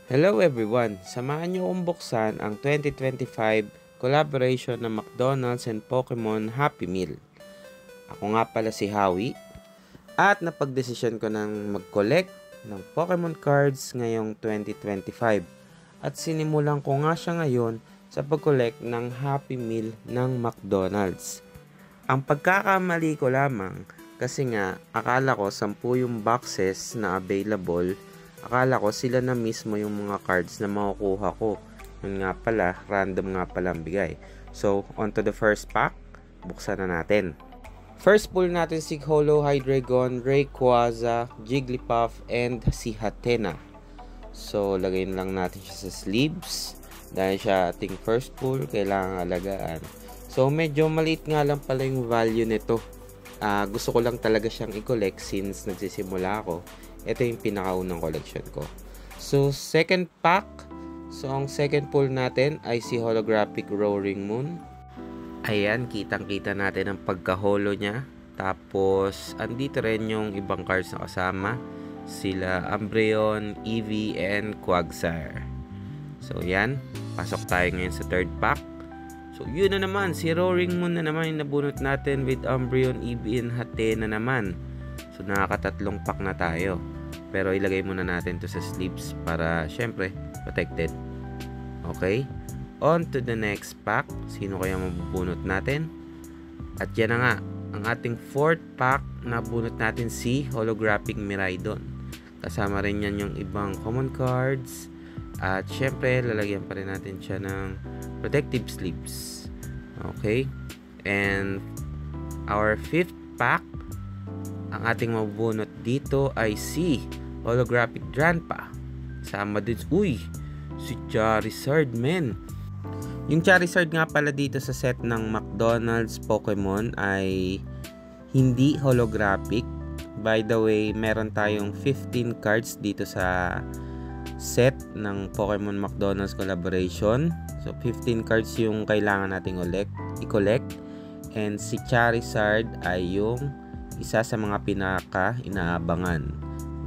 Hello everyone! Samahan niyo kong buksan ang 2025 collaboration ng McDonald's and Pokemon Happy Meal. Ako nga pala si Howie at napagdesisyon ko ng mag-collect ng Pokemon cards ngayong 2025 at sinimulan ko nga siya ngayon sa pag-collect ng Happy Meal ng McDonald's. Ang pagkakamali ko lamang kasi nga akala ko 10 yung boxes na available. Akala ko sila na mismo yung mga cards na makukuha ko. Yun nga pala, random nga pala ang bigay. So, on to the first pack. Buksan na natin. First pull natin si Holo, Hydreigon, Rayquaza, Jigglypuff, and si Hatenna. So, lagayin lang natin siya sa sleeves. Dahil siya ating first pull, kailangan alagaan. So, medyo maliit nga lang pala yung value nito. Gusto ko lang talaga siyang i-collect since nagsisimula ako. Ito yung pinakaunang collection ko. So, second pack. So, ang second pull natin ay si Holographic Roaring Moon. Ayan, kitang-kita natin ang pagka-holo niya. Tapos, andito rin yung ibang cards na kasama. Sila Umbreon, Eevee, and Quagsire. So, yan. Pasok tayo ngayon sa third pack. So, yun na naman. Si Roaring Moon na naman yung nabunot natin with Umbreon, Eevee, and Hatenna naman. So, nakakatatlong pack na tayo. Pero ilagay muna natin to sa sleeves para syempre protected. Okay? On to the next pack. Sino kaya mabubunot natin? At yan na nga. Ang ating fourth pack na bunot natin si Holographic Miraidon. Kasama rin yan yung ibang common cards. At syempre lalagyan pa rin natin siya ng protective sleeves. Okay? And our fifth pack, ang ating mabubunot dito ay si Holographic Dranpa. Sama din, si Charizard, men. Yung Charizard nga pala dito sa set ng McDonald's Pokemon ay hindi holographic. By the way, meron tayong 15 cards dito sa set ng Pokemon McDonald's collaboration. So, 15 cards yung kailangan nating i-collect. And si Charizard ay yung isa sa mga pinaka-inaabangan.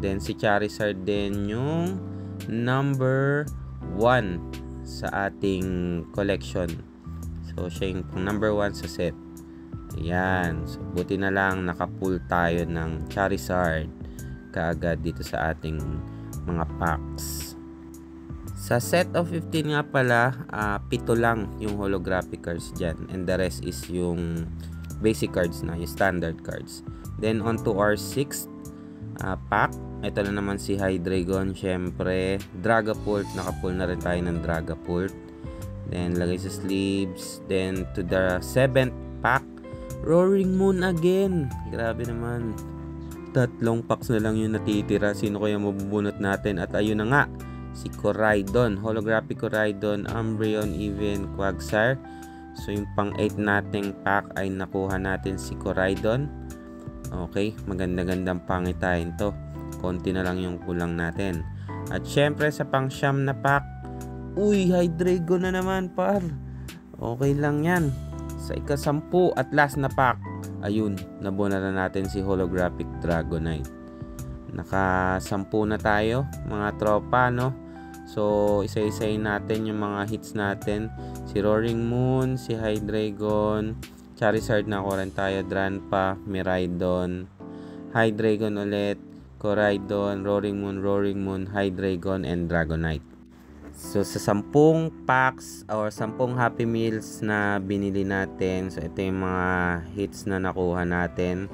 Then, si Charizard din yung number 1 sa ating collection. So, siya yung number 1 sa set. Ayan. So, buti na lang nakapull tayo ng Charizard kaagad dito sa ating mga packs. Sa set of 15 nga pala, 7 lang yung holographic cards dyan. And the rest is yung basic cards na, yung standard cards. Then, on to our 6th pack. Ito na naman si Hydreigon, syempre. Dragapult, nakapull na rin tayo ng Dragapult. Then, lagay sa sleeves. Then, to the 7th pack, Roaring Moon again. Grabe naman. 3 packs na lang yung natitira. Sino kaya mabubunot natin? At ayun na nga, si Koraidon. Holographic Koraidon, Umbreon, Eevee, Quagsire. So, yung pang 8 nating pack ay nakuha natin si Koraidon. Okay, maganda-gandang pangitain to. Konti na lang yung kulang natin. At syempre sa pang siyam na pack, Hydreigon na naman, par. Okay lang yan. Sa ika-10 at last na pack, ayun, nabuna na natin si Holographic Dragonite. Naka-10 na tayo, mga tropa, no? So, isa-isayin natin yung mga hits natin. Si Roaring Moon, si Hydreigon, Charizard na ko rin tayo, Dranpa, Miraidon, Hydreigon ulit, Koraidon, Roaring Moon, Hydreigon, and Dragonite. So, sa 10 packs or 10 Happy Meals na binili natin, so ito yung mga hits na nakuha natin.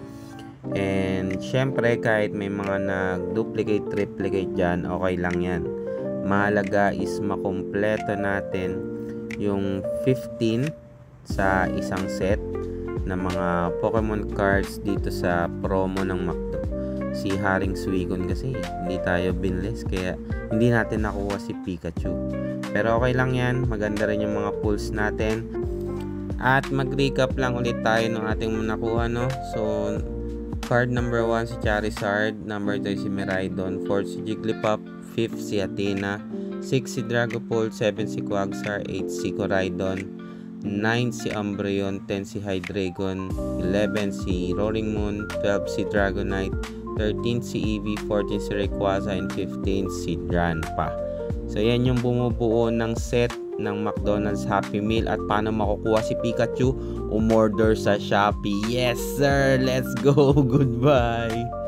And, syempre, kahit may mga nag-duplicate, triplicate dyan, okay lang yan. Mahalaga is makumpleto natin yung 15 sa isang set na mga Pokemon cards dito sa promo ng McDo. Si Haring Suicune kasi hindi tayo binless kaya hindi natin nakuha si Pikachu. Pero okay lang yan, maganda rin yung mga pulls natin. At mag-recap lang ulit tayo ng ating nakuha, no? So, card number 1 si Charizard, number 2 si Miraidon, 4 si Jigglypuff, 5th si Hatenna, 6 si Dragapult, 7 si Quagsire, 8 si Koraidon, 9 si Umbreon, 10 si Hydreigon, 11 si Roaring Moon, 12 si Dragonite, 13 si Eevee, 14 si Rayquaza, and 15 si Dranpa. So yan yung bumubuo ng set ng McDonald's Happy Meal. At paano makukuha si Pikachu? Umorder sa Shopee. Yes sir, let's go. Goodbye.